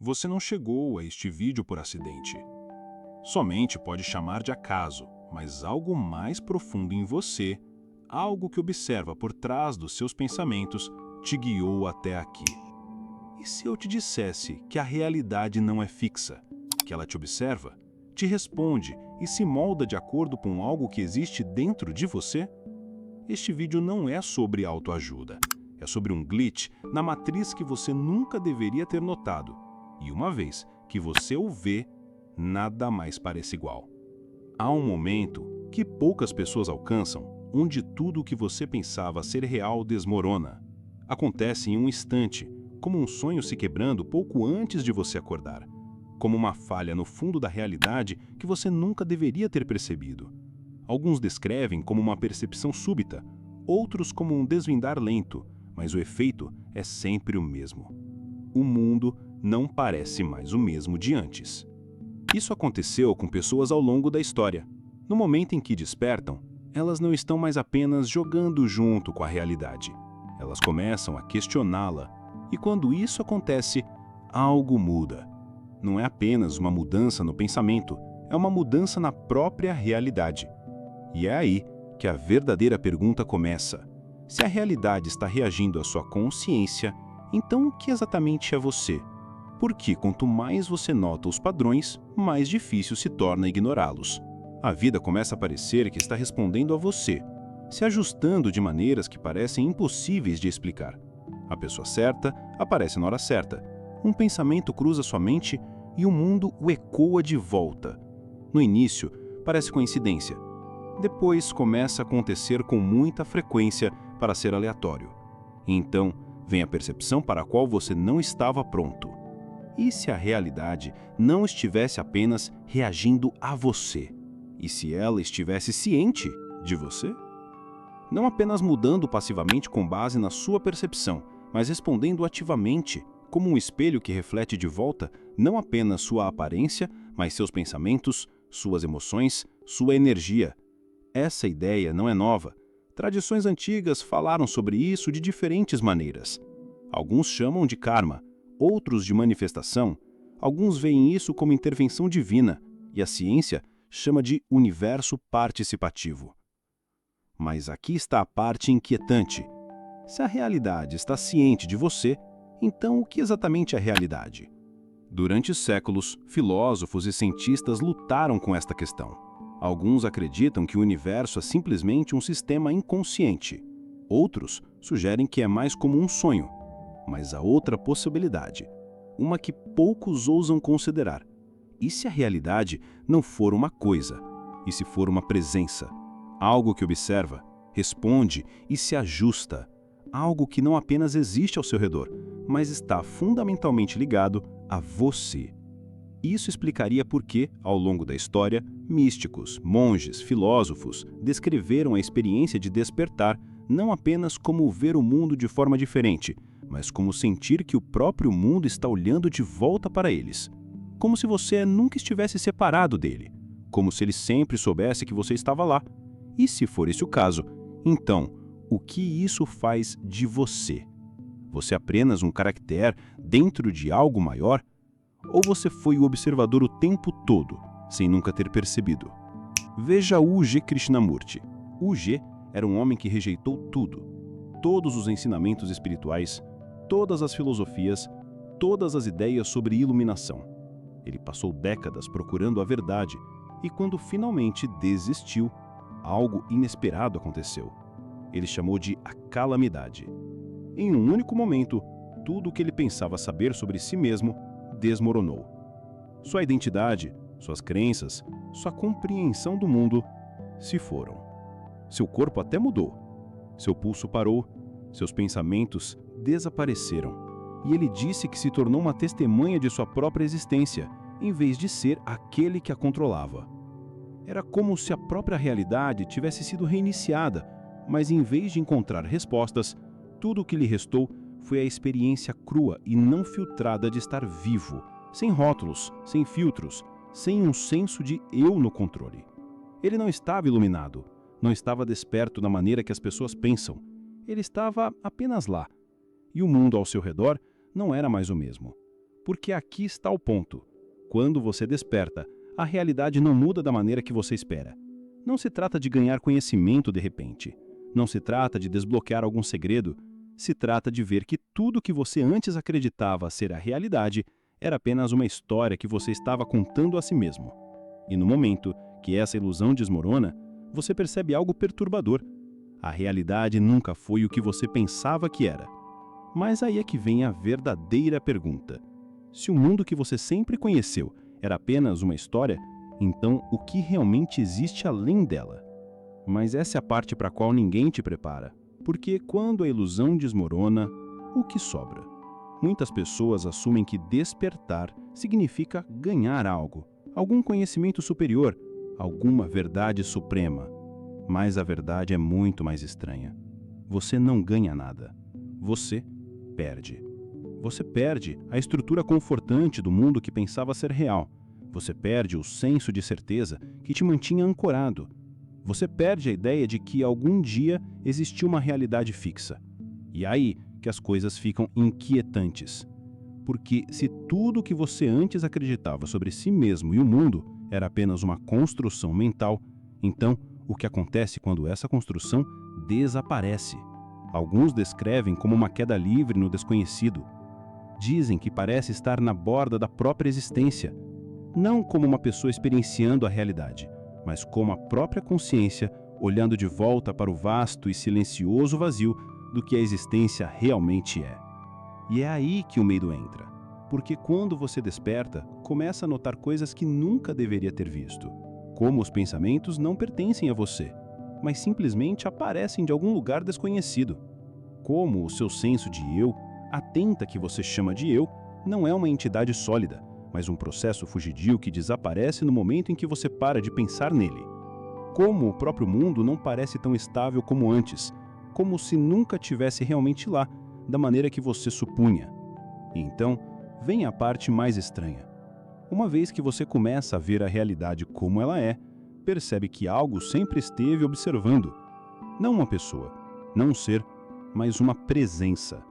Você não chegou a este vídeo por acidente. Somente pode chamar de acaso, mas algo mais profundo em você, algo que observa por trás dos seus pensamentos, te guiou até aqui. E se eu te dissesse que a realidade não é fixa, que ela te observa, te responde e se molda de acordo com algo que existe dentro de você? Este vídeo não é sobre autoajuda. É sobre um glitch na matriz que você nunca deveria ter notado. E uma vez que você o vê, nada mais parece igual. Há um momento que poucas pessoas alcançam, onde tudo o que você pensava ser real desmorona. Acontece em um instante, como um sonho se quebrando pouco antes de você acordar. Como uma falha no fundo da realidade que você nunca deveria ter percebido. Alguns descrevem como uma percepção súbita, outros como um desvendar lento, mas o efeito é sempre o mesmo. O mundo não parece mais o mesmo de antes. Isso aconteceu com pessoas ao longo da história. No momento em que despertam, elas não estão mais apenas jogando junto com a realidade. Elas começam a questioná-la. E quando isso acontece, algo muda. Não é apenas uma mudança no pensamento, é uma mudança na própria realidade. E é aí que a verdadeira pergunta começa. Se a realidade está reagindo à sua consciência, então o que exatamente é você? Porque quanto mais você nota os padrões, mais difícil se torna ignorá-los. A vida começa a parecer que está respondendo a você, se ajustando de maneiras que parecem impossíveis de explicar. A pessoa certa aparece na hora certa. Um pensamento cruza sua mente e o mundo o ecoa de volta. No início, parece coincidência. Depois começa a acontecer com muita frequência para ser aleatório. E então vem a percepção para a qual você não estava pronto. E se a realidade não estivesse apenas reagindo a você? E se ela estivesse ciente de você? Não apenas mudando passivamente com base na sua percepção, mas respondendo ativamente, como um espelho que reflete de volta não apenas sua aparência, mas seus pensamentos, suas emoções, sua energia. Essa ideia não é nova. Tradições antigas falaram sobre isso de diferentes maneiras. Alguns chamam de karma, outros de manifestação, alguns veem isso como intervenção divina, e a ciência chama de universo participativo. Mas aqui está a parte inquietante. Se a realidade está ciente de você, então o que exatamente é a realidade? Durante séculos, filósofos e cientistas lutaram com esta questão. Alguns acreditam que o universo é simplesmente um sistema inconsciente. Outros sugerem que é mais como um sonho. Mas há outra possibilidade, uma que poucos ousam considerar. E se a realidade não for uma coisa? E se for uma presença? Algo que observa, responde e se ajusta? Algo que não apenas existe ao seu redor, mas está fundamentalmente ligado a você. Isso explicaria por que, ao longo da história, místicos, monges, filósofos descreveram a experiência de despertar não apenas como ver o mundo de forma diferente, mas como sentir que o próprio mundo está olhando de volta para eles. Como se você nunca estivesse separado dele. Como se ele sempre soubesse que você estava lá. E se for esse o caso, então, o que isso faz de você? Você é apenas um caractere dentro de algo maior? Ou você foi o observador o tempo todo, sem nunca ter percebido? Veja o U.G. Krishnamurti. U.G. era um homem que rejeitou tudo. Todos os ensinamentos espirituais, todas as filosofias, todas as ideias sobre iluminação. Ele passou décadas procurando a verdade e quando finalmente desistiu, algo inesperado aconteceu. Ele chamou de a calamidade. Em um único momento, tudo o que ele pensava saber sobre si mesmo desmoronou. Sua identidade, suas crenças, sua compreensão do mundo se foram. Seu corpo até mudou. Seu pulso parou, seus pensamentos desapareceram. E ele disse que se tornou uma testemunha de sua própria existência, em vez de ser aquele que a controlava. Era como se a própria realidade tivesse sido reiniciada, mas em vez de encontrar respostas, tudo o que lhe restou foi a experiência crua e não filtrada de estar vivo, sem rótulos, sem filtros, sem um senso de eu no controle. Ele não estava iluminado, não estava desperto da maneira que as pessoas pensam. Ele estava apenas lá. E o mundo ao seu redor não era mais o mesmo. Porque aqui está o ponto. Quando você desperta, a realidade não muda da maneira que você espera. Não se trata de ganhar conhecimento de repente. Não se trata de desbloquear algum segredo. Se trata de ver que tudo que você antes acreditava ser a realidade era apenas uma história que você estava contando a si mesmo. E no momento que essa ilusão desmorona, você percebe algo perturbador. A realidade nunca foi o que você pensava que era. Mas aí é que vem a verdadeira pergunta. Se o mundo que você sempre conheceu era apenas uma história, então o que realmente existe além dela? Mas essa é a parte para a qual ninguém te prepara. Porque quando a ilusão desmorona, o que sobra? Muitas pessoas assumem que despertar significa ganhar algo, algum conhecimento superior, alguma verdade suprema. Mas a verdade é muito mais estranha. Você não ganha nada. Você perde. Você perde a estrutura confortante do mundo que pensava ser real. Você perde o senso de certeza que te mantinha ancorado. Você perde a ideia de que algum dia existiu uma realidade fixa. E aí que as coisas ficam inquietantes. Porque se tudo o que você antes acreditava sobre si mesmo e o mundo era apenas uma construção mental, então o que acontece quando essa construção desaparece? Alguns descrevem como uma queda livre no desconhecido. Dizem que parece estar na borda da própria existência, não como uma pessoa experienciando a realidade, mas como a própria consciência olhando de volta para o vasto e silencioso vazio do que a existência realmente é. E é aí que o medo entra, porque quando você desperta, começa a notar coisas que nunca deveria ter visto, como os pensamentos não pertencem a você, mas simplesmente aparecem de algum lugar desconhecido, como o seu senso de eu, a tenta que você chama de eu, não é uma entidade sólida, mas um processo fugidio que desaparece no momento em que você para de pensar nele. Como o próprio mundo não parece tão estável como antes, como se nunca tivesse realmente lá, da maneira que você supunha. E então, vem a parte mais estranha. Uma vez que você começa a ver a realidade como ela é, percebe que algo sempre esteve observando. Não uma pessoa, não um ser, mas uma presença.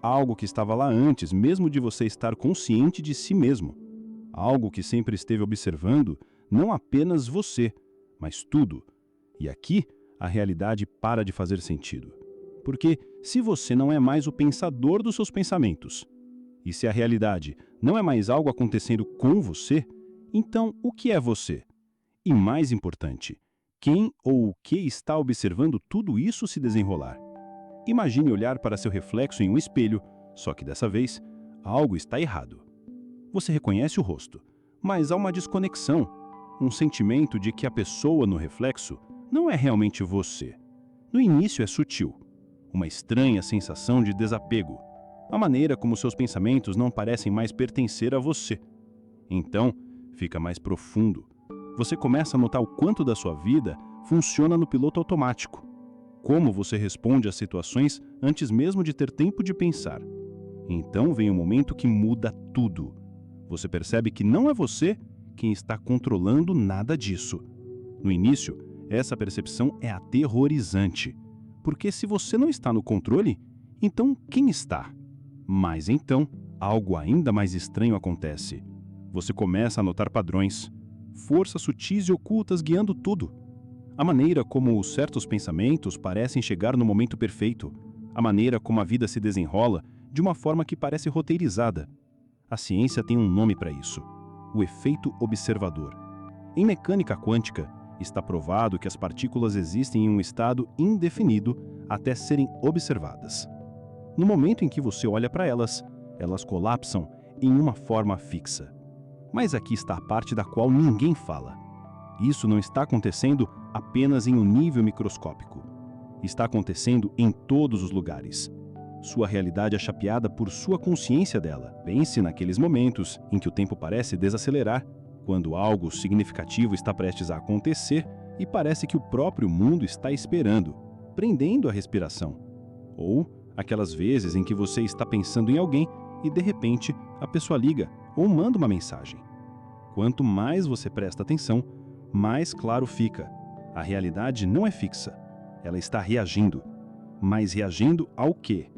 Algo que estava lá antes, mesmo de você estar consciente de si mesmo. Algo que sempre esteve observando, não apenas você, mas tudo. E aqui, a realidade para de fazer sentido. Porque se você não é mais o pensador dos seus pensamentos, e se a realidade não é mais algo acontecendo com você, então o que é você? E mais importante, quem ou o que está observando tudo isso se desenrolar? Imagine olhar para seu reflexo em um espelho, só que dessa vez, algo está errado. Você reconhece o rosto, mas há uma desconexão, um sentimento de que a pessoa no reflexo não é realmente você. No início é sutil, uma estranha sensação de desapego, a maneira como seus pensamentos não parecem mais pertencer a você. Então, fica mais profundo. Você começa a notar o quanto da sua vida funciona no piloto automático. Como você responde às situações antes mesmo de ter tempo de pensar. Então vem um momento que muda tudo. Você percebe que não é você quem está controlando nada disso. No início, essa percepção é aterrorizante. Porque se você não está no controle, então quem está? Mas então, algo ainda mais estranho acontece. Você começa a notar padrões, forças sutis e ocultas guiando tudo. A maneira como certos pensamentos parecem chegar no momento perfeito, a maneira como a vida se desenrola de uma forma que parece roteirizada. A ciência tem um nome para isso: o efeito observador. Em mecânica quântica, está provado que as partículas existem em um estado indefinido até serem observadas. No momento em que você olha para elas, elas colapsam em uma forma fixa. Mas aqui está a parte da qual ninguém fala. Isso não está acontecendo apenas em um nível microscópico. Está acontecendo em todos os lugares. Sua realidade é chapeada por sua consciência dela. Pense naqueles momentos em que o tempo parece desacelerar, quando algo significativo está prestes a acontecer e parece que o próprio mundo está esperando, prendendo a respiração. Ou aquelas vezes em que você está pensando em alguém e, de repente, a pessoa liga ou manda uma mensagem. Quanto mais você presta atenção, mais claro fica. A realidade não é fixa. Ela está reagindo. Mas reagindo ao quê?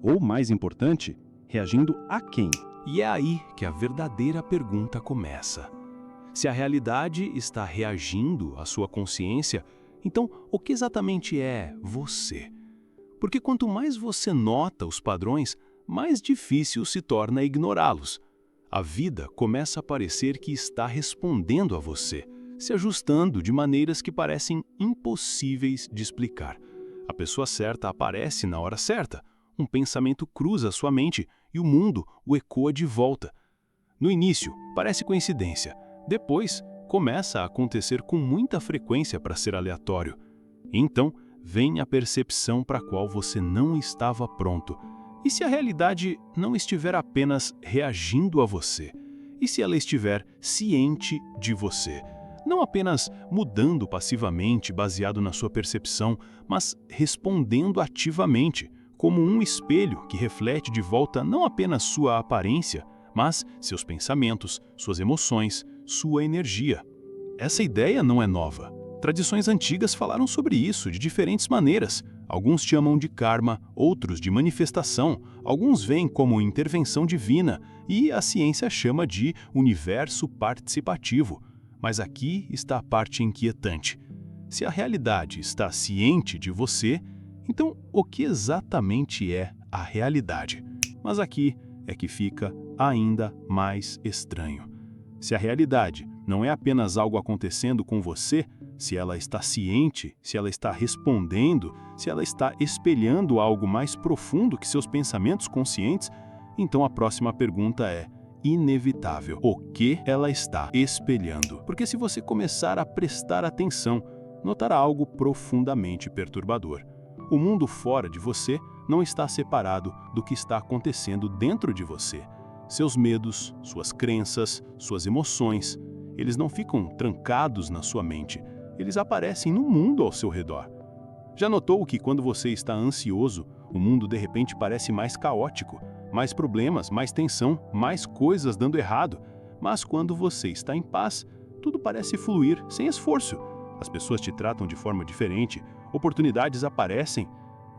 Ou, mais importante, reagindo a quem? E é aí que a verdadeira pergunta começa. Se a realidade está reagindo à sua consciência, então o que exatamente é você? Porque quanto mais você nota os padrões, mais difícil se torna ignorá-los. A vida começa a parecer que está respondendo a você, se ajustando de maneiras que parecem impossíveis de explicar. A pessoa certa aparece na hora certa, um pensamento cruza sua mente e o mundo o ecoa de volta. No início, parece coincidência. Depois, começa a acontecer com muita frequência para ser aleatório. Então, vem a percepção para a qual você não estava pronto. E se a realidade não estiver apenas reagindo a você? E se ela estiver ciente de você? Não apenas mudando passivamente baseado na sua percepção, mas respondendo ativamente, como um espelho que reflete de volta não apenas sua aparência, mas seus pensamentos, suas emoções, sua energia. Essa ideia não é nova. Tradições antigas falaram sobre isso de diferentes maneiras. Alguns chamam de karma, outros de manifestação, alguns veem como intervenção divina e a ciência chama de universo participativo. Mas aqui está a parte inquietante. Se a realidade está ciente de você, então o que exatamente é a realidade? Mas aqui é que fica ainda mais estranho. Se a realidade não é apenas algo acontecendo com você, se ela está ciente, se ela está respondendo, se ela está espelhando algo mais profundo que seus pensamentos conscientes, então a próxima pergunta é inevitável. O que ela está espelhando? Porque se você começar a prestar atenção, notará algo profundamente perturbador. O mundo fora de você não está separado do que está acontecendo dentro de você. Seus medos, suas crenças, suas emoções, eles não ficam trancados na sua mente. Eles aparecem no mundo ao seu redor. Já notou que quando você está ansioso, o mundo de repente parece mais caótico, mais problemas, mais tensão, mais coisas dando errado. Mas quando você está em paz, tudo parece fluir sem esforço. As pessoas te tratam de forma diferente, oportunidades aparecem.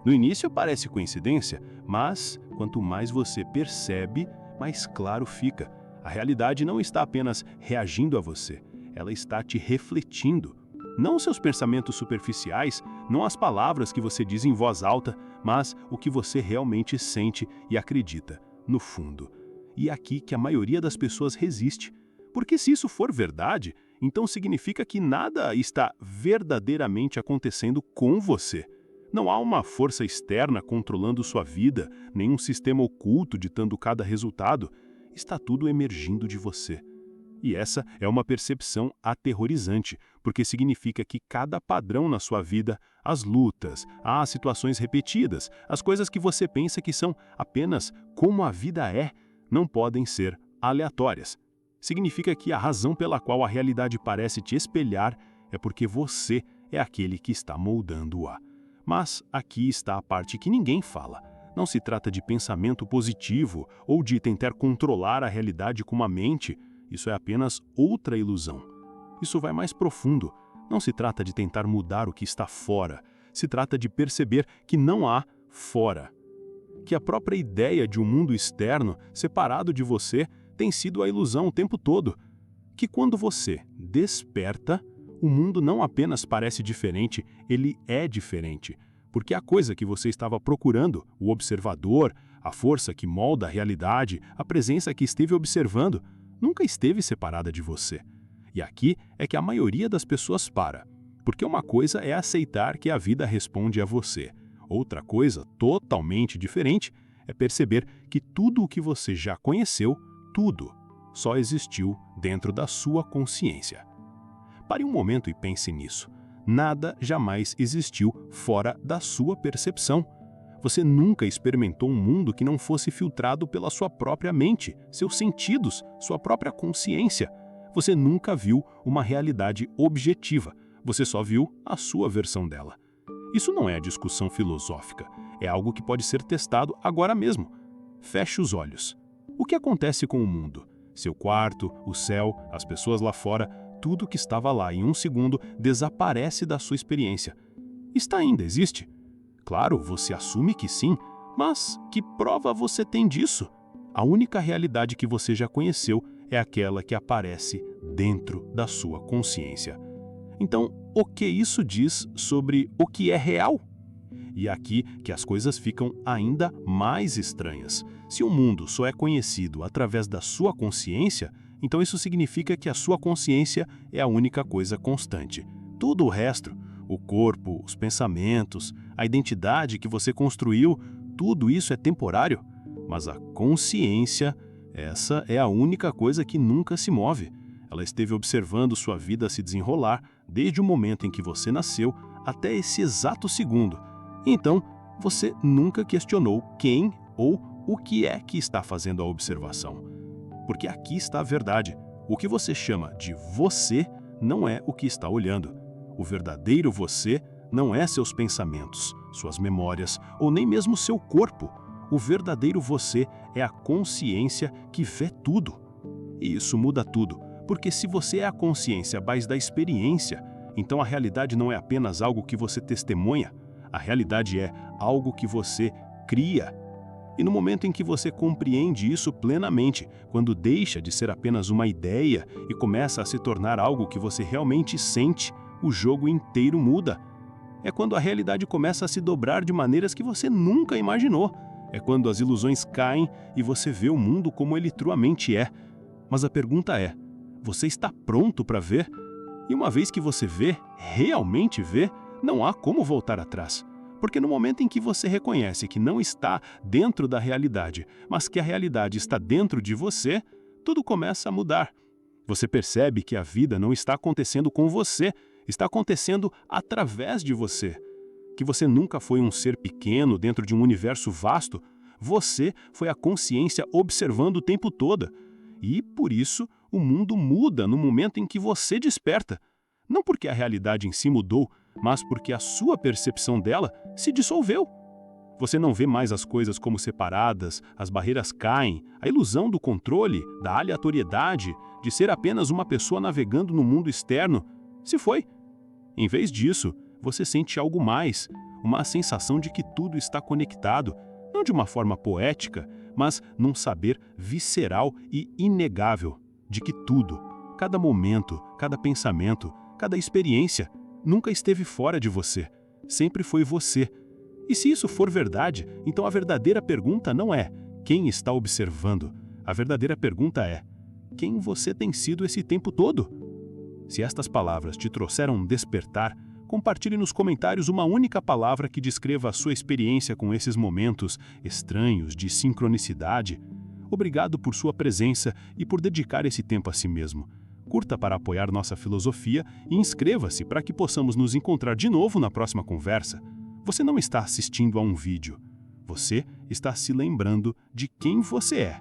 No início parece coincidência, mas quanto mais você percebe, mais claro fica. A realidade não está apenas reagindo a você, ela está te refletindo. Não seus pensamentos superficiais, não as palavras que você diz em voz alta, mas o que você realmente sente e acredita, no fundo. E é aqui que a maioria das pessoas resiste. Porque se isso for verdade, então significa que nada está verdadeiramente acontecendo com você. Não há uma força externa controlando sua vida, nenhum sistema oculto ditando cada resultado. Está tudo emergindo de você. E essa é uma percepção aterrorizante, porque significa que cada padrão na sua vida, as lutas, as situações repetidas, as coisas que você pensa que são apenas como a vida é, não podem ser aleatórias. Significa que a razão pela qual a realidade parece te espelhar é porque você é aquele que está moldando-a. Mas aqui está a parte que ninguém fala. Não se trata de pensamento positivo ou de tentar controlar a realidade com a mente. Isso é apenas outra ilusão. Isso vai mais profundo. Não se trata de tentar mudar o que está fora. Se trata de perceber que não há fora. Que a própria ideia de um mundo externo, separado de você, tem sido a ilusão o tempo todo. Que quando você desperta, o mundo não apenas parece diferente, ele é diferente. Porque a coisa que você estava procurando, o observador, a força que molda a realidade, a presença que esteve observando, nunca esteve separada de você. E aqui é que a maioria das pessoas para. Porque uma coisa é aceitar que a vida responde a você. Outra coisa, totalmente diferente, é perceber que tudo o que você já conheceu, tudo, só existiu dentro da sua consciência. Pare um momento e pense nisso. Nada jamais existiu fora da sua percepção. Você nunca experimentou um mundo que não fosse filtrado pela sua própria mente, seus sentidos, sua própria consciência. Você nunca viu uma realidade objetiva. Você só viu a sua versão dela. Isso não é discussão filosófica. É algo que pode ser testado agora mesmo. Feche os olhos. O que acontece com o mundo? Seu quarto, o céu, as pessoas lá fora, tudo que estava lá em um segundo desaparece da sua experiência. Está ainda, existe? Claro, você assume que sim, mas que prova você tem disso? A única realidade que você já conheceu é aquela que aparece dentro da sua consciência. Então, o que isso diz sobre o que é real? E é aqui que as coisas ficam ainda mais estranhas. Se o mundo só é conhecido através da sua consciência, então isso significa que a sua consciência é a única coisa constante. Tudo o resto, o corpo, os pensamentos, a identidade que você construiu, tudo isso é temporário. Mas a consciência, essa é a única coisa que nunca se move. Ela esteve observando sua vida se desenrolar desde o momento em que você nasceu até esse exato segundo. Então, você nunca questionou quem ou o que é que está fazendo a observação. Porque aqui está a verdade. O que você chama de você não é o que está olhando. O verdadeiro você não é seus pensamentos, suas memórias ou nem mesmo seu corpo. O verdadeiro você é a consciência que vê tudo. E isso muda tudo, porque se você é a consciência à base da experiência, então a realidade não é apenas algo que você testemunha, a realidade é algo que você cria. E no momento em que você compreende isso plenamente, quando deixa de ser apenas uma ideia e começa a se tornar algo que você realmente sente, o jogo inteiro muda. É quando a realidade começa a se dobrar de maneiras que você nunca imaginou. É quando as ilusões caem e você vê o mundo como ele truamente é. Mas a pergunta é, você está pronto para ver? E uma vez que você vê, realmente vê, não há como voltar atrás. Porque no momento em que você reconhece que não está dentro da realidade, mas que a realidade está dentro de você, tudo começa a mudar. Você percebe que a vida não está acontecendo com você, está acontecendo através de você. Que você nunca foi um ser pequeno dentro de um universo vasto, você foi a consciência observando o tempo todo. E, por isso, o mundo muda no momento em que você desperta. Não porque a realidade em si mudou, mas porque a sua percepção dela se dissolveu. Você não vê mais as coisas como separadas, as barreiras caem, a ilusão do controle, da aleatoriedade, de ser apenas uma pessoa navegando no mundo externo, se foi. Em vez disso, você sente algo mais, uma sensação de que tudo está conectado, não de uma forma poética, mas num saber visceral e inegável, de que tudo, cada momento, cada pensamento, cada experiência, nunca esteve fora de você, sempre foi você. E se isso for verdade, então a verdadeira pergunta não é quem está observando, a verdadeira pergunta é quem você tem sido esse tempo todo? Se estas palavras te trouxeram um despertar, compartilhe nos comentários uma única palavra que descreva a sua experiência com esses momentos estranhos de sincronicidade. Obrigado por sua presença e por dedicar esse tempo a si mesmo. Curta para apoiar nossa filosofia e inscreva-se para que possamos nos encontrar de novo na próxima conversa. Você não está assistindo a um vídeo. Você está se lembrando de quem você é.